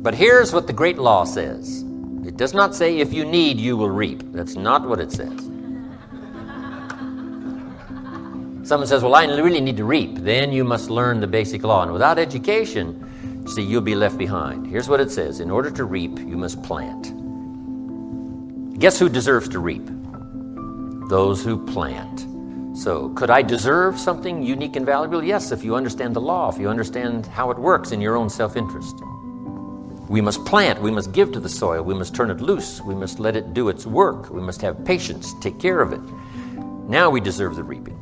But here's what the great law says. It does not say, if you need, you will reap. That's not what it says. Someone says, well, I really need to reap. Then you must learn the basic law. And without education, see, you'll be left behind. Here's what it says. In order to reap, you must plant. Guess who deserves to reap? Those who plant. So, could I deserve something unique and valuable? Yes, if you understand the law, if you understand how it works in your own self-interest. We must plant, we must give to the soil, we must turn it loose, we must let it do its work, we must have patience, take care of it. Now we deserve the reaping.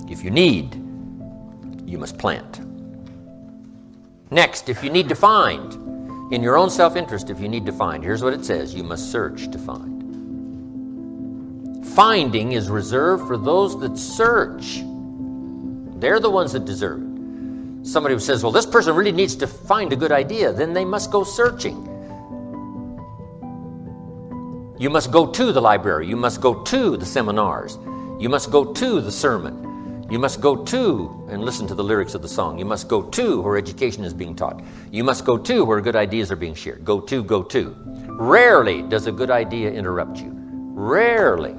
If you need, you must plant. Next, if you need to find, in your own self-interest, if you need to find, here's what it says, you must search to find. Finding is reserved for those that search. They're the ones that deserve it. Somebody who says, well, this person really needs to find a good idea, then they must go searching. You must go to the library. You must go to the seminars. You must go to the sermon. You must go to and listen to the lyrics of the song. You must go to where education is being taught. You must go to where good ideas are being shared. Go to, go to. Rarely does a good idea interrupt you. Rarely.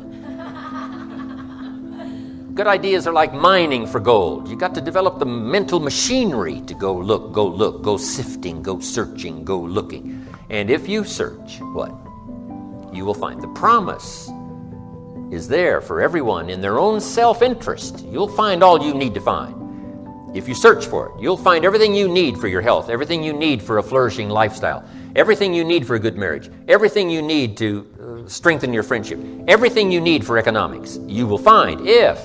Good ideas are like mining for gold. You got to develop the mental machinery to go look, go sifting, go searching, go looking. And if you search, what? You will find. The promise is there for everyone in their own self-interest. You'll find all you need to find. If you search for it, you'll find everything you need for your health, everything you need for a flourishing lifestyle, everything you need for a good marriage, everything you need to strengthen your friendship, everything you need for economics. You will find if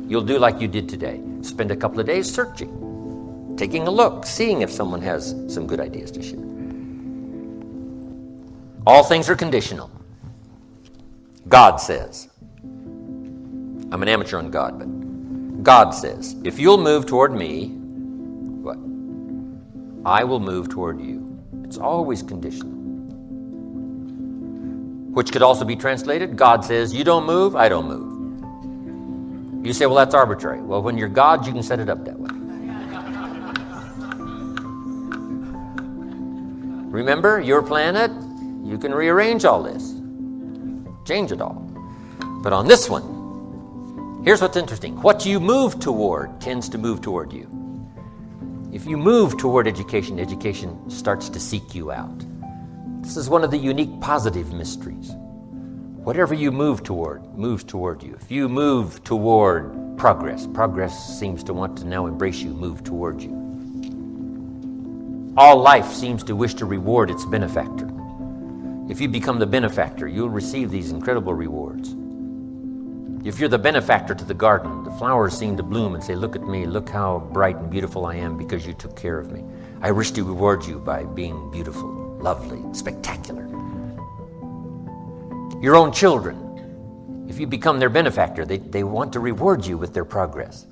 you'll do like you did today. Spend a couple of days searching, taking a look, seeing if someone has some good ideas to share. All things are conditional. God says, I'm an amateur on God, but God says, if you'll move toward me, what? I will move toward you. It's always conditional. Which could also be translated, God says, you don't move, I don't move. You say, well, that's arbitrary. Well, when you're God, you can set it up that way. Remember, your planet, you can rearrange all this, change it all. But on this one, here's what's interesting. What you move toward tends to move toward you. If you move toward education, education starts to seek you out. This is one of the unique positive mysteries. Whatever you move toward, moves toward you. If you move toward progress, progress seems to want to now embrace you, move toward you. All life seems to wish to reward its benefactor. If you become the benefactor, you'll receive these incredible rewards. If you're the benefactor to the garden, the flowers seem to bloom and say, look at me, look how bright and beautiful I am because you took care of me. I wish to reward you by being beautiful, lovely, spectacular. Your own children, if you become their benefactor, they want to reward you with their progress.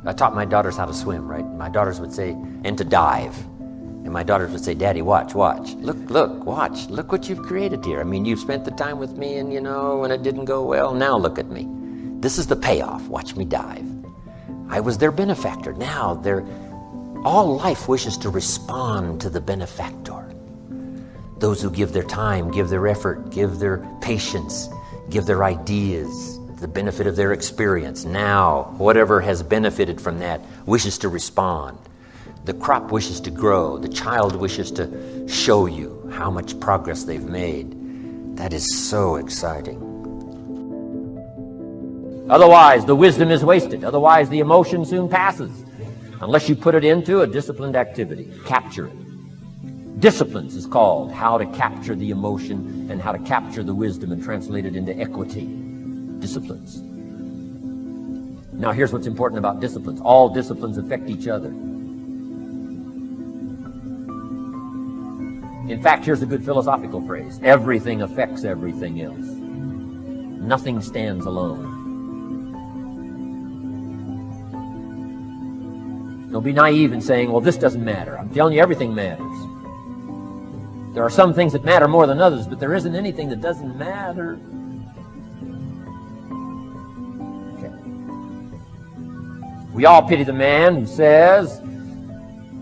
I taught my daughters how to swim, right? My daughters would say, and to dive. And my daughters would say, Daddy, watch. Look, watch. Look what you've created here. I mean, you've spent the time with me and, when it didn't go well, now look at me. This is the payoff. Watch me dive. I was their benefactor. Now all life wishes to respond to the benefactor. Those who give their time, give their effort, give their patience, give their ideas, the benefit of their experience. Now, whatever has benefited from that wishes to respond. The crop wishes to grow. The child wishes to show you how much progress they've made. That is so exciting. Otherwise, the wisdom is wasted. Otherwise, the emotion soon passes. Unless you put it into a disciplined activity. Capture it. Disciplines is called how to capture the emotion and how to capture the wisdom and translate it into equity. Disciplines. Now, here's what's important about disciplines. All disciplines affect each other. In fact, here's a good philosophical phrase. Everything affects everything else. Nothing stands alone. Don't be naive in saying, well, this doesn't matter. I'm telling you, everything matters. There are some things that matter more than others, but there isn't anything that doesn't matter. Okay. We all pity the man who says,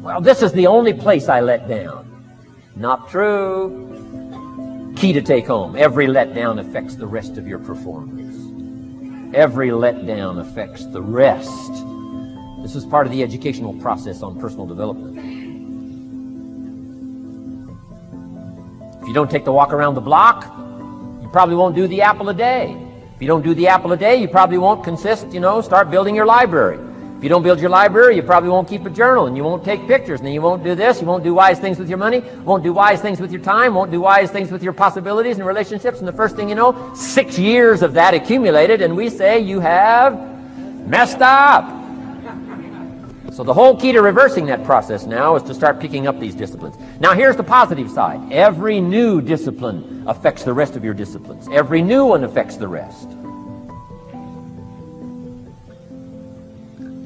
Well, this is the only place I let down. Not true. Key to take home. Every letdown affects the rest of your performance. Every letdown affects the rest. This is part of the educational process on personal development. If you don't take the walk around the block, you probably won't do the apple a day. If you don't do the apple a day, you probably won't start building your library. If you don't build your library, you probably won't keep a journal, and you won't take pictures, and then you won't do this, you won't do wise things with your money, won't do wise things with your time, won't do wise things with your possibilities and relationships, and the first thing you know, 6 years of that accumulated, and we say you have messed up. So the whole key to reversing that process now is to start picking up these disciplines. Now here's the positive side. Every new discipline affects the rest of your disciplines. Every new one affects the rest.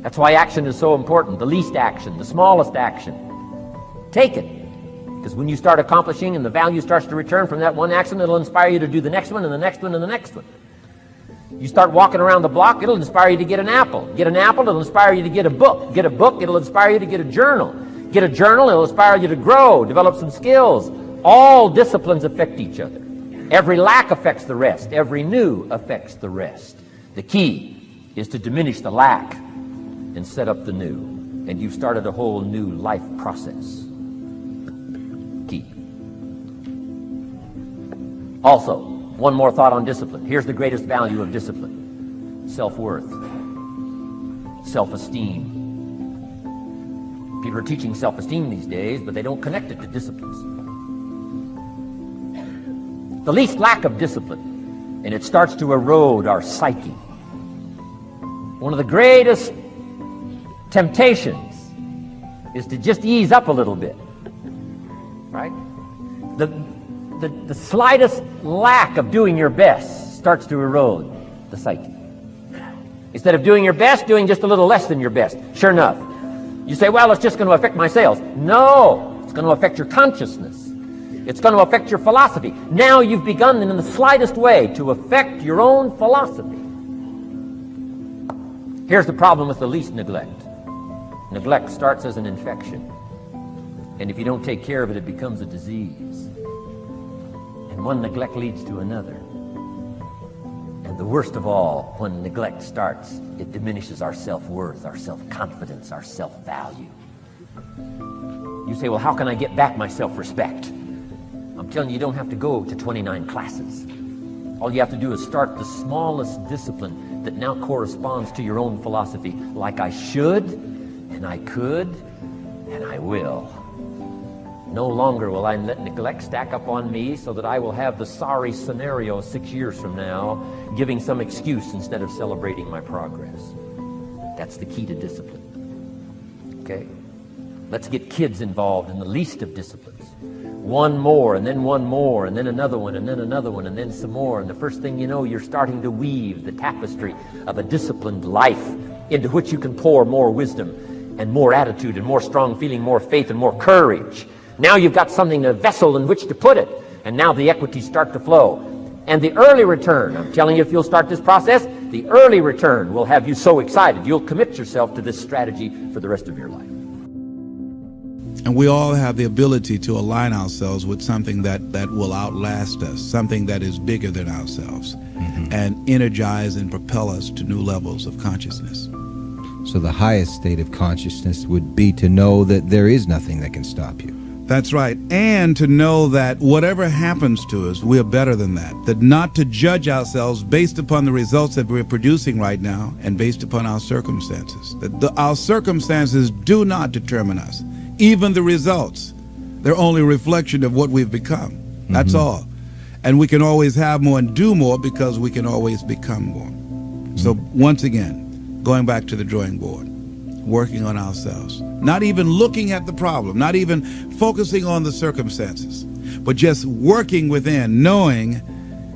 That's why action is so important. The least action, the smallest action. Take it. Because when you start accomplishing and the value starts to return from that one action, it'll inspire you to do the next one and the next one and the next one. You start walking around the block, it'll inspire you to get an apple. Get an apple, it'll inspire you to get a book. Get a book, it'll inspire you to get a journal. Get a journal, it'll inspire you to grow, develop some skills. All disciplines affect each other. Every lack affects the rest. Every new affects the rest. The key is to diminish the lack and set up the new. And you've started a whole new life process. Key. Also, one more thought on discipline. Here's the greatest value of discipline. Self-worth. Self-esteem. People are teaching self-esteem these days, but they don't connect it to disciplines. The least lack of discipline, and it starts to erode our psyche. One of the greatest temptations is to just ease up a little bit, right? The slightest lack of doing your best starts to erode the psyche. Instead of doing your best, doing just a little less than your best. Sure enough, you say, well, it's just going to affect my sales. No, it's going to affect your consciousness. It's going to affect your philosophy. Now you've begun in the slightest way to affect your own philosophy. Here's the problem with the least neglect. Neglect starts as an infection. And if you don't take care of it, it becomes a disease. And one neglect leads to another. And the worst of all, when neglect starts, it diminishes our self-worth, our self-confidence, our self-value. You say, well, how can I get back my self-respect? I'm telling you, you don't have to go to 29 classes. All you have to do is start the smallest discipline that now corresponds to your own philosophy, like I should, and I could, and I will. No longer will I let neglect stack up on me so that I will have the sorry scenario 6 years from now, giving some excuse instead of celebrating my progress. That's the key to discipline. Okay? Let's get kids involved in the least of disciplines. One more, and then one more, and then another one, and then another one, and then some more. And the first thing you know, you're starting to weave the tapestry of a disciplined life into which you can pour more wisdom and more attitude and more strong feeling, more faith and more courage. Now you've got something, a vessel in which to put it. And now the equities start to flow. And the early return, I'm telling you, if you'll start this process, the early return will have you so excited. You'll commit yourself to this strategy for the rest of your life. And we all have the ability to align ourselves with something that will outlast us, something that is bigger than ourselves, and energize and propel us to new levels of consciousness. So the highest state of consciousness would be to know that there is nothing that can stop you. That's right. And to know that whatever happens to us, we are better than that. That not to judge ourselves based upon the results that we're producing right now and based upon our circumstances. That our circumstances do not determine us. Even the results, they're only a reflection of what we've become. That's all. And we can always have more and do more because we can always become more. So once again, going back to the drawing board, working on ourselves, not even looking at the problem, not even focusing on the circumstances, but just working within, knowing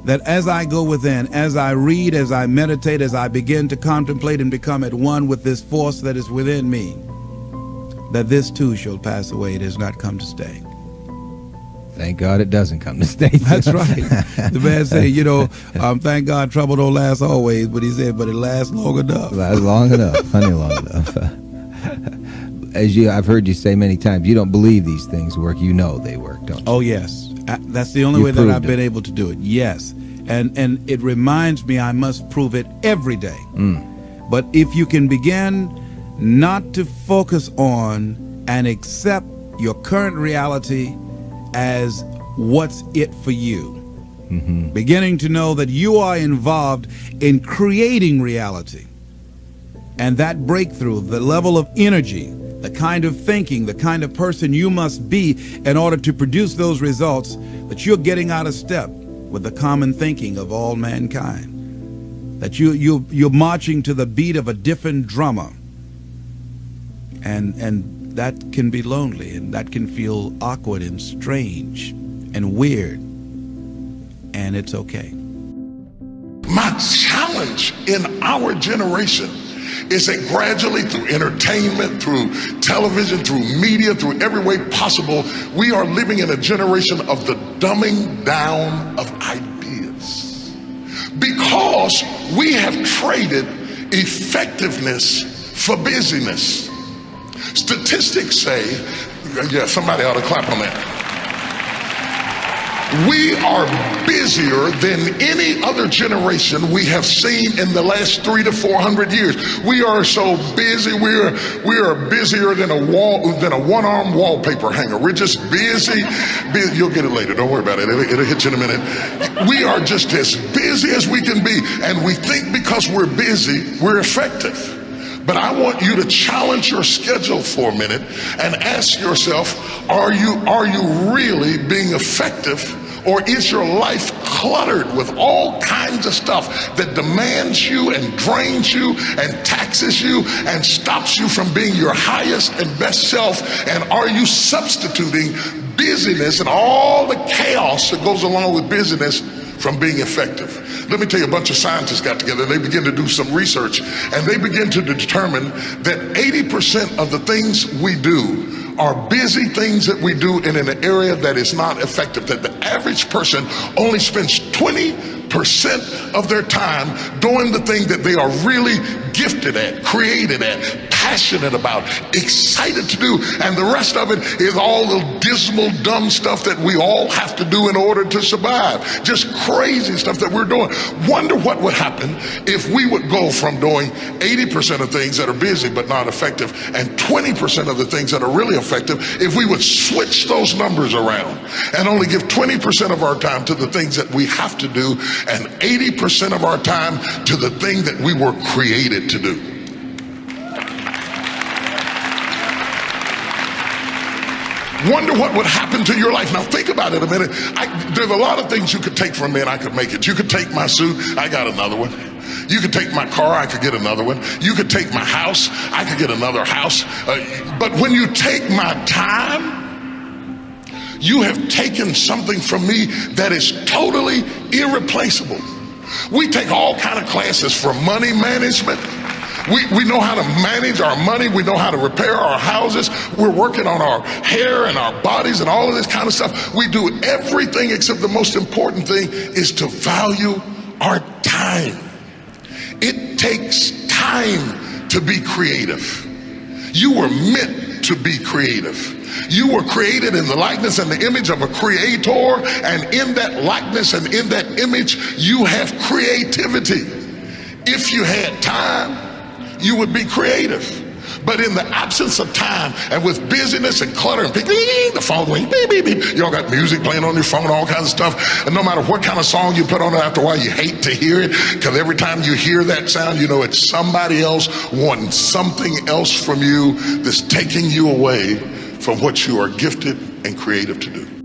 that as I go within, as I read, as I meditate, as I begin to contemplate and become at one with this force that is within me, that this too shall pass away. It has not come to stay. Thank God it doesn't come to stay. That's right. The man said, thank God trouble don't last always, but he said, but it lasts long enough. Lasts long enough, plenty long enough. I've heard you say many times, you don't believe these things work. You know they work, don't you? Oh, yes. That's the only way that I've been able to do it. Yes. And it reminds me I must prove it every day. But if you can begin not to focus on and accept your current reality as what's it for you, beginning to know that you are involved in creating reality, and that breakthrough, the level of energy, the kind of thinking, the kind of person you must be in order to produce those results, that you're getting out of step with the common thinking of all mankind, that you're marching to the beat of a different drummer, and that can be lonely, and that can feel awkward and strange and weird, and it's okay. My challenge in our generation is that gradually, through entertainment, through television, through media, through every way possible, we are living in a generation of the dumbing down of ideas, because we have traded effectiveness for busyness. Statistics say, yeah, somebody ought to clap on that. We are busier than any other generation we have seen in the last 300 to 400 years. We are so busy. We are busier than a one-arm wallpaper hanger. We're just busy. You'll get it later. Don't worry about it. It'll hit you in a minute. We are just as busy as we can be, and we think because we're busy, we're effective. But I want you to challenge your schedule for a minute and ask yourself, are you really being effective, or is your life cluttered with all kinds of stuff that demands you and drains you and taxes you and stops you from being your highest and best self? And are you substituting busyness and all the chaos that goes along with busyness from being effective? Let me tell you, a bunch of scientists got together and they began to do some research, and they began to determine that 80% of the things we do are busy things that we do in an area that is not effective, that the average person only spends 20% of their time doing the thing that they are really gifted at, created at, passionate about, excited to do, and the rest of it is all the dismal, dumb stuff that we all have to do in order to survive. Just crazy stuff that we're doing. Wonder what would happen if we would go from doing 80% of things that are busy but not effective, and 20% of the things that are really effective, if we would switch those numbers around and only give 20% of our time to the things that we have to do and 80% of our time to the thing that we were created to do. Wonder what would happen to your life. Now think about it a minute. There's a lot of things you could take from me and I could make it. You could take my suit, I got another one. You could take my car, I could get another one. You could take my house, I could get another house. But when you take my time, you have taken something from me that is totally irreplaceable. We take all kinds of classes for money management. We know how to manage our money. We know how to repair our houses. We're working on our hair and our bodies and all of this kind of stuff. We do everything except the most important thing is to value our time. It takes time to be creative. You were meant to be creative. You were created in the likeness and the image of a creator, and in that likeness and in that image, you have creativity. If you had time, you would be creative. But in the absence of time, and with busyness and clutter and the phone going beep, beep, beep, you all got music playing on your phone, all kinds of stuff, and no matter what kind of song you put on it, after a while you hate to hear it, because every time you hear that sound, you know it's somebody else wanting something else from you that's taking you away from what you are gifted and creative to do.